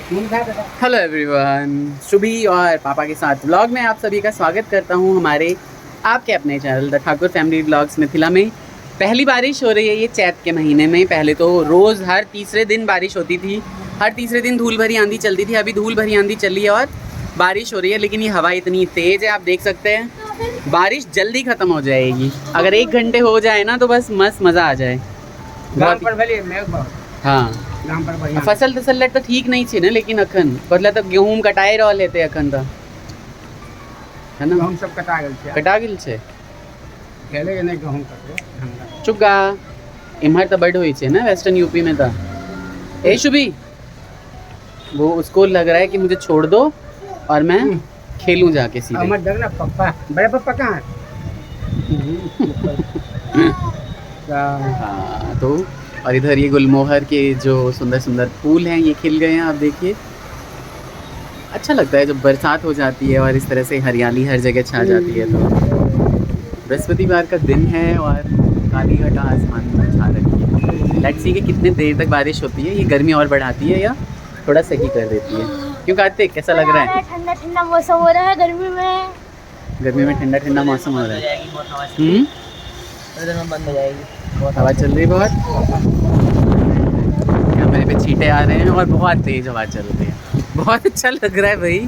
Hello everyone, Shubhi और पापा के साथ व्लॉग में आप सभी का स्वागत करता हूं हमारे आपके अपने channel the Thakur family vlogs Mithila में। पहली बारिश हो रही है ये चैत के महीने में। पहले तो रोज़ हर तीसरे दिन बारिश होती थी, हर तीसरे दिन धूल भरी आंधी चलती थी। अभी धूल भरी आंधी चल रही है और बारिश हो रही है, लेकिन ये हवा इतनी तेज़ है, आप देख सकते हैं। बारिश जल्दी ख़त्म हो जाएगी, अगर 1 घंटे हो जाए ना तो बस मस्त मज़ा आ जाए। हाँ, फसल तसल तो ठीक नहीं छे ना, लेकिन अखन बदला तो गेहूं कटाई रहा लेते अखन तो है ना, हम सब कटा गेल छे। खेले नहीं गेहूं कटे चुका इम्हर तो बड़ हुई छे ना वेस्टर्न यूपी में तो। ए शुभी, वो उसको लग रहा है कि मुझे छोड़ दो और मैं खेलूं जाके सीधे। अमर देख ना पप्पा, बड़े पप्पा कहाँ हैं? हाँ, तो और इधर ये गुलमोहर के जो सुंदर सुंदर फूल हैं ये खिल गए हैं, आप देखिए। अच्छा लगता है जब बरसात हो जाती है और इस तरह से हरियाली हर जगह छा जाती है। तो बृहस्पतिवार का दिन है और काली घटा आसमान में छा रखी है। लेट्स सी कि कितने देर तक बारिश होती है। ये गर्मी और बढ़ाती है या थोड़ा सही कर देती है? क्यों कार्तिक, कैसा लग रहा है? ठंडा ठंडा मौसम हो रहा है गर्मी में ठंडा ठंडा मौसम हो रहा है। बंद हो जाएगी, हवा चल रही है बहुत, यहाँ मेरे पे छींटे आ रहे हैं और बहुत तेज हवा चल रही है। बहुत अच्छा लग रहा है भाई।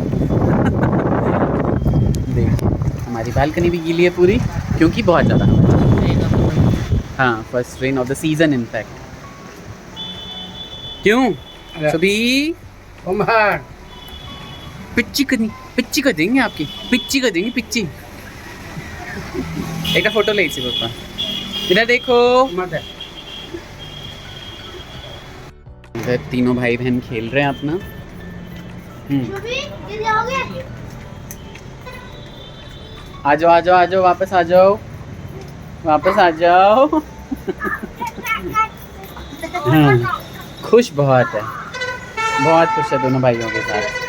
देखिए हमारी बालकनी भी गीली है पूरी, क्योंकि बहुत ज़्यादा हवा। हाँ, first rain of the season in fact. क्यों सभी कुम्हार पिच्ची कर देंगे आपकी, पिच्ची कर देंगे पिच्ची। एक फोटो ले इसी पापा, इधर देखो। इधर तीनों भाई बहन खेल रहे हैं अपना। आ जाओ आ जाओ आ जाओ, वापस आ जाओ, वापस आ जाओ। खुश बहुत है, बहुत खुश है दोनों भाइयों के साथ।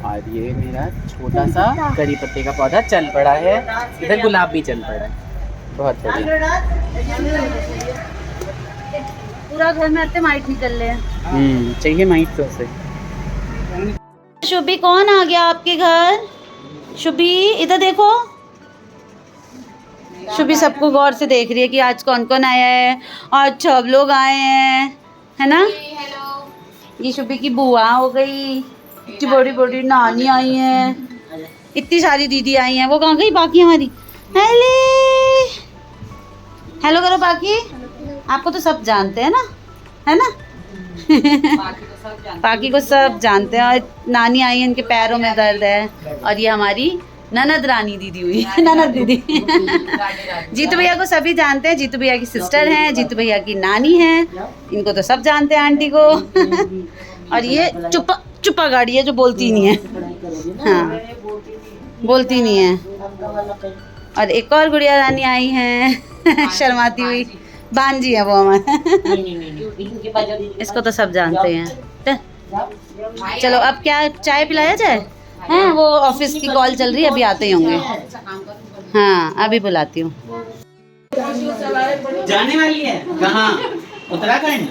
और ये मेरा छोटा सा करी पत्ते का पौधा चल पड़ा है। इधर गुलाब भी चल पड़ा है, बहुत बढ़िया। पूरा घर में आते माइट निकल रहे हैं। चाहिए माइट तो से। शुभी कौन आ गया आपके घर? शुभी इधर देखो। शुभी सबको गौर से देख रही है कि आज कौन कौन आया है। आज सब लोग आए हैं, है ना? ये शुभी की बुआ हो गई, इतनी बड़ी बड़ी नानी आई हैं, इतनी सारी दीदी आई हैं। वो कहाँ गई बाकी हमारी? हेलो हेलो करो बाकी। आपको तो सब जानते हैं ना, है ना? बाकी को सब जानते हैं। और नानी आई है, इनके पैरों में दर्द है। और ये हमारी ननद रानी दीदी हुई है, ननद दीदी। जीतू भैया को सभी जानते हैं, जीतू भैया की सिस्टर हैं, जीतू भैया की नानी हैं। इनको तो सब जानते हैं, आंटी को। और ये चुप्पा गाड़ी है जो बोलती नहीं है। हाँ, बोलती नहीं है। और एक और गुड़िया रानी आई हैं, शर्माती हुई बांजी है वो हमारे। इसको तो सब जानते हैं। चलो अब क्या चाय पिलाया जाए? हाँ, वो ऑफिस की कॉल चल रही है, अभी आते ही होंगे। हाँ, अभी बुलाती हूँ। जाने वाली है कहाँ? उत्तराखंड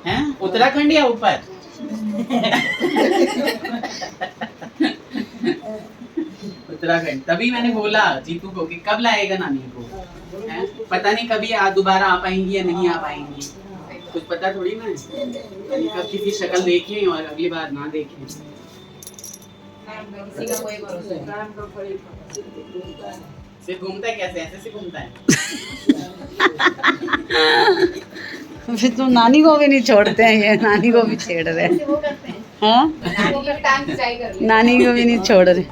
हैं? उत्तराखंड या ऊपर? उत्तराखंड। तभी मैंने बोला जीतू को कि कब लाएगा नानी को। पता नहीं कभी दोबारा आ पाएंगी या नहीं आ पाएंगी, कुछ पता थोड़ी ना है। कब किसी शक्ल देखें और अगली बार ना देखें। सिर्फ घूमता है, कैसे ऐसे से घूमता है। फिर तुम नानी को भी नहीं छोड़ते हैं, ये नानी को भी छेड़ रहे हैं। हाँ, नानी को भी नहीं छोड़ रहे।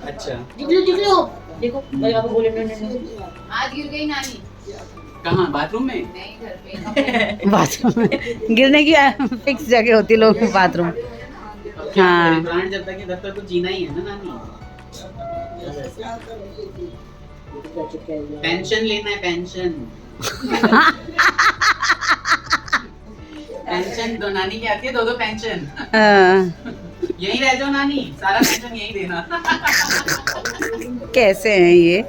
अच्छा, देखो मेरे बाबू बोले आज गिर गई नानी। कहाँ? बाथरूम में? नहीं, घर पे। बाथरूम में गिरने की फिक्स जगह होती लोग बाथरूम। हाँ। प्राण जब तक तब तक तो जीना ही है ना नानी। पेंशन लेना है, पेंशन। पेंशन दो, नानी की आती है 2-2 पेंशन। यहीं रह जाओ नानी, सारा पेंशन यहीं देना। कैसे हैं ये?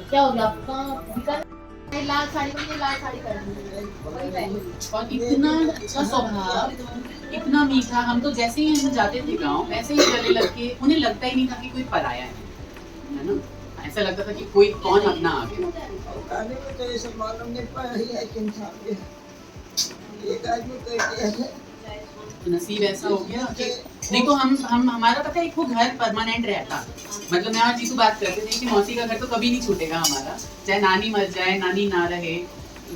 क्या हो गया आपका? मैं लाल साड़ी को ये लाल साड़ी कर दूंगी वही पहन। और इतना अच्छा स्वभाव, इतना मीठा। हम तो जैसे ही हम जाते थे गांव वैसे ही गले लग के, उन्हें लगता ही नहीं था कि कोई पराया है ना। ऐसा लगता था कि कोई कौन अपना आ गया। खाने में तो ये सब मालूम नहीं पड़ा ही है कि इंसान के एक आदमी को तो नसीब ऐसा हो गया कि देखो हम हमारा पता है एक वो घर परमानेंट रहता। मतलब मैं और जीतू बात करते थे कि मौसी का घर तो कभी नहीं छूटेगा हमारा, चाहे नानी मर जाए, नानी ना रहे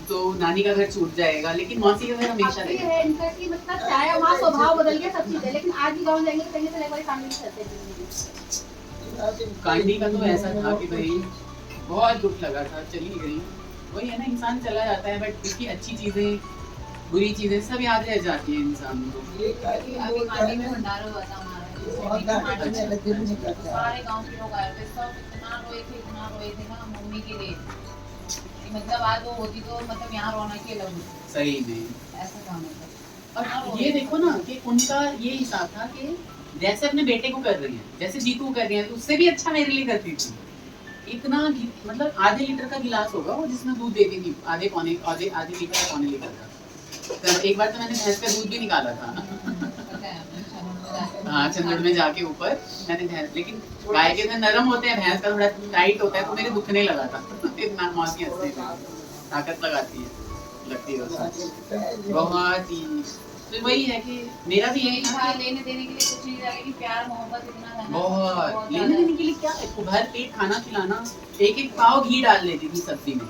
तो नानी का घर छूट जाएगा, लेकिन मौसी का घर हमेशा ये रहेगा। है इनका कि मतलब चाहे वहाँ स्वभाव बदल गया सब चीजें, लेकिन आज भी गाँव जाएंगे तो कहीं से एक काम नहीं करते। कांडी का तो ऐसा था कि भाई बहुत दुख लगा था, चली गई। वही है ना, इंसान चला जाता है बट उसकी अच्छी चीजें बुरी चीजें सब याद रह जाती है इंसान को। अभी खाने में भंडारा हुआ था हमारा, सारे गांव के लोग आए थे, सब इतना रोए थे ना मम्मी के लिए। मतलब आज वो होती तो मतलब यहाँ रौनक ही अलग होती। सही में ऐसा काम है। और ये देखो ना कि उनका ये हिसाब था कि जैसे अपने बेटे को कर रही है, जैसे जीतू को कर रही है, तो उससे भी अच्छा मेरे लिए करती थी। इतना मतलब आधे लीटर का गिलास होगा वो जिसमें दूध देती थी, आधे लीटर का पौने लीटर का। तो एक बार तो मैंने भैंस का दूध भी निकाला था। हाँ, चंदड़ में जाके ऊपर मैंने भैंस, लेकिन गाय के नरम होते हैं, भैंस का थोड़ा टाइट होता है, तो मेरे दुखने लगा था। इतना मौसी हंसते थे, ताकत लगाती है, लगती है उसमें बहुत ही। तो वही है कि मेरा भी यही था, लेने देने के लिए कुछ नहीं रहा कि प्यार मोहब्बत इतना था ना, बहुत लेने देने के लिए क्या, भर पेट खाना खिलाना। एक पाव घी डाल लेती थी सब्जी में।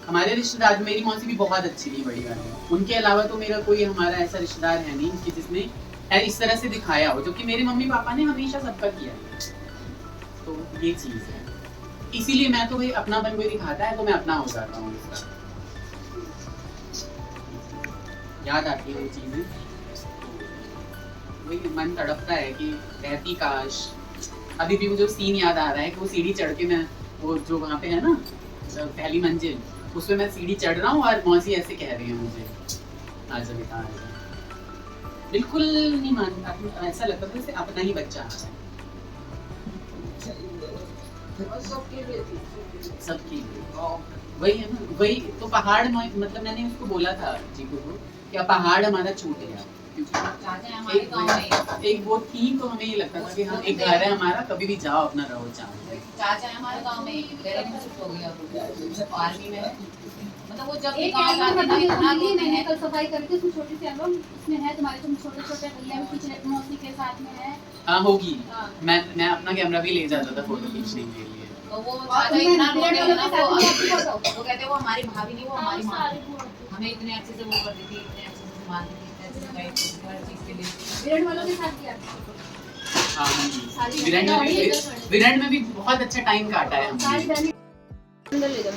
हमारे रिश्तेदार, मेरी मौसी भी बहुत अच्छी थी, बड़ी वाली, उनके अलावा तो मेरा कोई हमारा ऐसा रिश्तेदार है नहीं कि जिसने इस तरह से दिखाया हो, जो कि मेरे मम्मी पापा ने हमेशा सबका किया है। तो ये चीज है, इसीलिए मैं तो भाई अपनापन कोई दिखाता है तो मैं अपना हो जाता हूँ। याद आती है वो चीजें, वही मन तड़पता है कि रहती काश। अभी भी मुझे सीन याद आ रहा है कि वो सीढ़ी चढ़ के मैं, वो जो वहाँ पे है ना पहली मंजिल, उसमें मैं सीढ़ी चढ़ रहा हूँ और मौसी ऐसे कह रही है मुझे आजा बेटा आजा। बिल्कुल नहीं मानता, ऐसा लगता था जैसे अपना ही बच्चा आ रहा है। सबकी वही है ना, वही तो पहाड़ मतलब मैंने उसको बोला था जीतू को कि पहाड़ हमारा छूट गया, क्योंकि एक वो थी तो हमें ये लगता था कि हाँ एक घर है हमारा, कभी भी जाओ अपना रहो चाहो। चाचा है हमारे गांव में, देहरादून शिफ्ट हो गया आर्मी में। मतलब वो जब एक गांव एल्बम जाते बना थे के इतना रखी रोते मैंने हैं। कल सफाई करके, उसमें छोटी सी एल्बम उसमें है तुम्हारे, तुम छोटे छोटे भैया भी पीछे मौसी के साथ में है। हाँ होगी, हाँ। मैं अपना कैमरा भी ले जाता था फोटो खींचने के लिए। तो वो चाचा इतना रोते हैं ना, वो कहते वो हमारी भाभी नहीं, वो हमारी माँ थी। हमें इतने अच्छे से वो करती थी, इतने अच्छे से मानती थी, इतने अच्छे से गाइड करती थी हर चीज के लिए। विरण वालों के साथ किया हाँ विरंड में भी बहुत अच्छा टाइम काटा है हमने। सारी बहनें अंदर ले जाओ।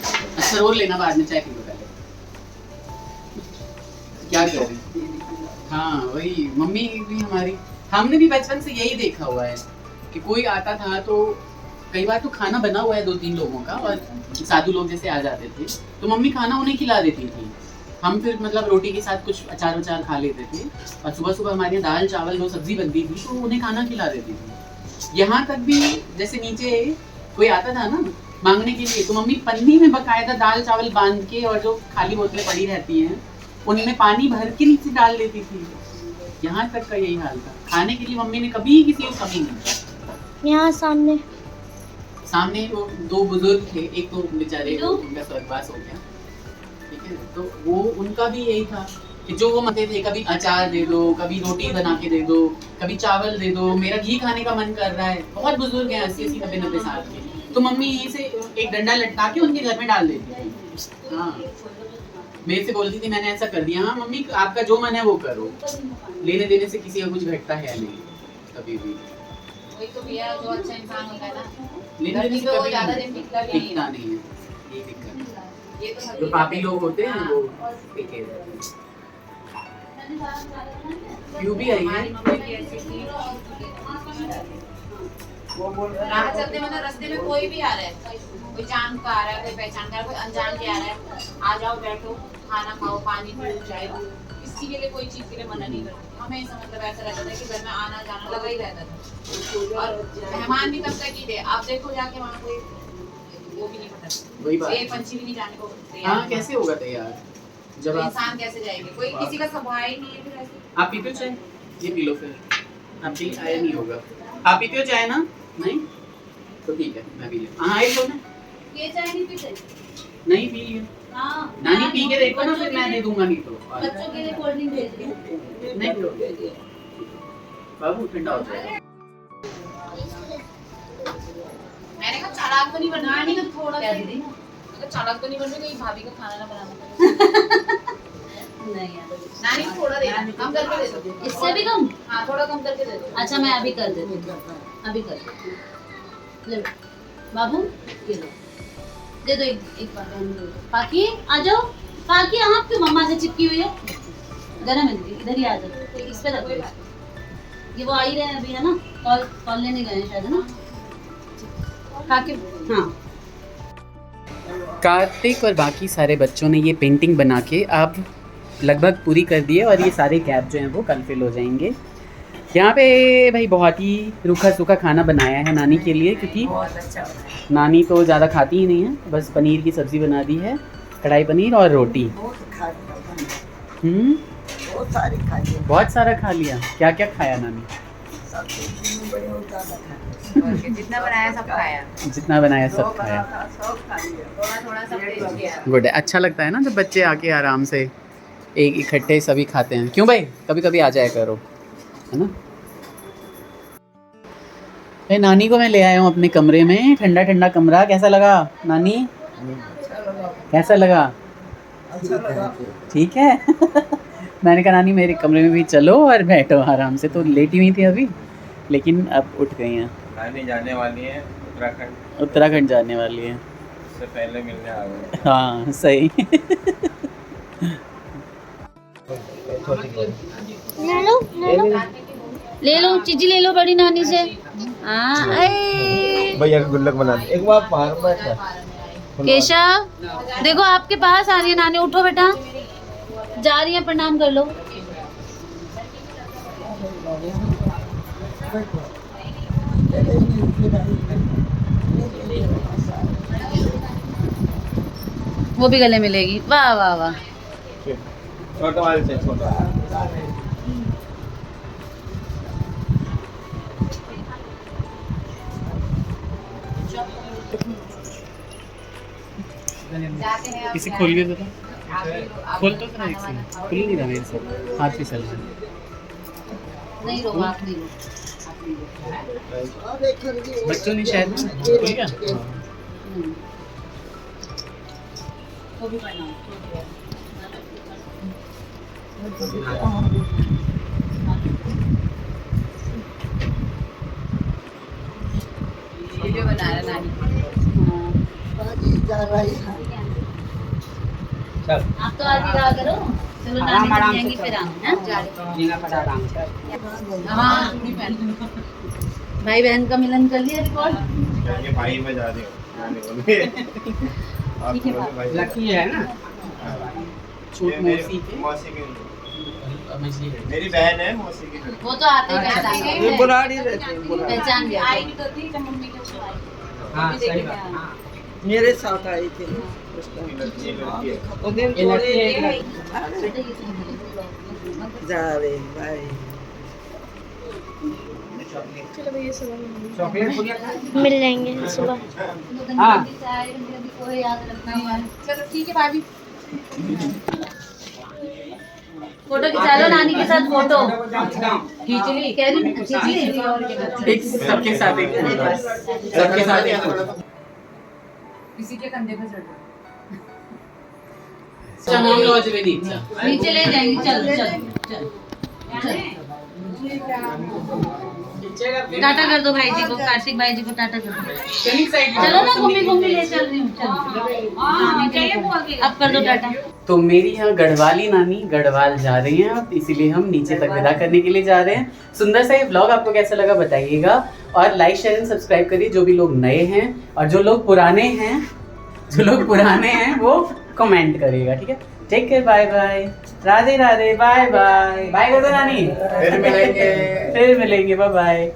सरोर लेना बाद में, चाय पी लो पहले। क्या कर रही? हाँ वही, मम्मी भी हमारी, हमने भी बचपन से यही देखा हुआ है कि कोई आता था तो कई बार तो खाना बना हुआ है 2-3 लोगों का और साधु लोग जैसे आ जाते थे तो मम्मी खाना उन्हें खिला देती थी। हम फिर मतलब रोटी के साथ कुछ अचार वचार खा लेते थे और सुबह सुबह हमारे यहाँ दाल चावल जो सब्जी बनती थी तो उन्हें खाना खिला देती थी। यहाँ तक भी जैसे नीचे कोई आता था ना मांगने के लिए तो मम्मी पन्नी में बकायदा दाल चावल बांध के और जो खाली बोतलें पड़ी रहती हैं उनमें पानी भर के नीचे डाल देती थी। यहाँ तक का यही हाल था, खाने के लिए मम्मी ने कभी किसी को कमी नहीं। यहाँ सामने वो 2 बुजुर्ग थे, एक तो बेचारे उनका स्वर्गवास हो गया, ठीक है, तो वो उनका भी यही था कि जो वो मांगते थे, कभी अचार दे दो, कभी रोटी बना के दे दो, कभी चावल दे दो, मेरा घी खाने का मन कर रहा है। बहुत बुजुर्ग हैं, 80-90 साल के, तो मम्मी यहीं से एक डंडा लटका के उनके घर में डाल देती थी। हाँ मेरे से बोलती थी मैंने ऐसा कर दिया, हाँ मम्मी आपका जो मन है वो करो, लेने देने से किसी का कुछ घटता है नहीं कभी भी। वही तो भैया जो अच्छा इंसान होता है ना, लेने देने से तो कभी ज्यादा दिन टिकता भी नहीं टिकता है। नहीं है, ये दिक्कत है। ये तो जो पापी लोग होते हैं वो टिके रहते हैं। क्यों भी आई है हमारी मम्मी भी ऐसी थी। राह चलते मतलब रास्ते में कोई भी आ रहा है, कोई जान का आ रहा है, कोई पहचान का, कोई अनजान के आ रहा है, आ जाओ बैठो खाना खाओ पानी पियो चाय पियो, किसी के लिए कोई चीज के लिए मना नहीं करती। हमेशा मतलब ऐसा रहता था कि घर में आना जाना लगा ही रहता था और मेहमान भी तब तक ही थे। आप देखो जाके वहाँ कोई वो भी नहीं पता, वही बात एक पंछी भी नहीं जाने को तैयार। हाँ कैसे होगा तैयार जब तो आप इंसान कैसे जाएंगे, कोई किसी का स्वभाव ही नहीं है फिर ऐसे। आप पीते हो चाय? ये पी लो फिर, आप भी आया नहीं होगा। आप पीते हो चाय ना? नहीं तो ठीक है मैं पी लेता। हाँ एक ना, ये चाय नहीं पीते? नहीं पी लिया हाँ, नानी, पी के देखो ना फिर मैं दे दूंगा, नहीं तो बच्चों के लिए कोल्ड ड्रिंक भेज रही हूँ। नहीं बाबू ठंडा हो जाएगा। मैंने कहा चालाक तो नहीं बनना, नानी का थोड़ा सा मैंने कहा चालाक तो नहीं बन रही, कहीं भाभी का खाना ना बनाना। नहीं यार, नानी को थोड़ा दे, कम करके दे दो। इससे भी कम? हाँ थोड़ा कम करके दे दो। अच्छा मैं अभी कर देती हूँ, अभी कर देती हूँ। ले बाबू ये लो, दे दो एक बार बहन को। पाकी आ जाओ, पाकी आप क्यों मम्मा से चिपकी हुई है? गरम है दीदी, इधर ही आ जाओ, इस पे रख दो। ये वो आ ही रहे हैं अभी है ना, कॉल लेने गए हैं शायद है ना, खा के। हाँ कार्तिक और बाकी सारे बच्चों ने ये पेंटिंग बना के अब लगभग पूरी कर दी है और ये सारे गैप जो हैं वो कल फिल हो जाएंगे। यहाँ पे भाई बहुत ही रूखा सूखा खाना बनाया है नानी के लिए, क्योंकि नानी तो ज़्यादा खाती ही नहीं है, बस पनीर की सब्ज़ी बना दी है, कढ़ाई पनीर और रोटी। बहुत सारी खाई, बहुत सारा खा लिया। क्या क्या खाया नानी? जितना बनाया सब खाया, जितना बनाया सब खाया। थोड़ा थोड़ा सब टेस्ट किया। गुड है, अच्छा लगता है ना जब बच्चे आके आराम से एक इकट्ठे सभी खाते हैं। क्यों भाई, कभी कभी आ जाया करो, है ना। भाई नानी को मैं ले आया हूँ अपने कमरे में, ठंडा ठंडा कमरा। कैसा लगा नानी? कैसा लगा? ठीक है। मैंने कहा नानी मेरे कमरे में भी चलो और बैठो आराम से। तो लेटी हुई थी अभी, लेकिन अब उठ गई हैं। नानी जाने वाली है उत्तराखंड, उत्तराखंड जाने वाली है। उससे पहले मिलने आ गए। हाँ सही। ले लो चीजी, ले लो बड़ी नानी से। हाँ भैया का गुल्लक बना दे एक बार बाहर बैठ। केशव देखो आपके पास आ रही है नानी, उठो बेटा, जा रही है, प्रणाम कर लो। वो भी गले मिलेगी, वाह वाह वाह। छोटा वाले से छोटा। किसी खोल के जरा, खोल तो जरा एक से, खुल नहीं रहा मेरे से, हाथ फिसल रहा है। नहीं रो, आप नहीं रो। बच्चों ने शायद खुल गया। वो भी प्रणाम। वीडियो बना रहा नानी। जा रही है। आप तो आगे रहा करो, चलो नानी बन जाएंगी फिर हम हैं? हाँ चूड़ी पहन। भाई बहन का मिलन कर लिया रिकॉर्ड। ये भाई में जा रही हो नानी बोले। आप बोले भाई लकी है ना, छोट ये मेरी मौसी के मौसी की मछली है। मेरी बहन है मौसी की। वो तो आते ही पहचान ये गए, बुराड़ी रहती है, बुराड़ी। पहचान गया। आई नहीं तो थी जब मम्मी के उसको आई। हाँ अभी सही देखी बात। मैं। मेरे साथ आई थी ये लड़की है। वो दिन ये लड़की है, थोड़े एक जा रहे भाई। मिल जाएंगे सुबह। हाँ। याद रखना। चलो ठीक है भाभी। फोटो खिंचा लो नानी के साथ, फोटो खींच ली, कह रही खींच ली। एक सबके साथ एक फोटो, सबके साथ एक फोटो। किसी के कंधे पे चढ़ रहा। नीचे ले जाएंगे, चल चल चल। टाटा कर दो भाई जी को, कार्तिक भाई जी को टाटा कर दो। चलो ना, घूमी घूमी ले चल रही हूँ, चलो अब कर दो टाटा। तो मेरी यहाँ गढ़वाली नानी गढ़वाल जा रही हैं अब, इसीलिए हम नीचे तक विदा करने के लिए जा रहे हैं। सुंदर सा ये व्लॉग आपको कैसा लगा बताइएगा, और लाइक शेयर एंड सब्सक्राइब करिए जो भी लोग नए हैं, और जो लोग पुराने हैं वो कमेंट करिएगा, ठीक है। Take care, bye bye, Radhe Radhe, bye bye, bye कर दो नानी, फिर मिलेंगे, बाय बाय।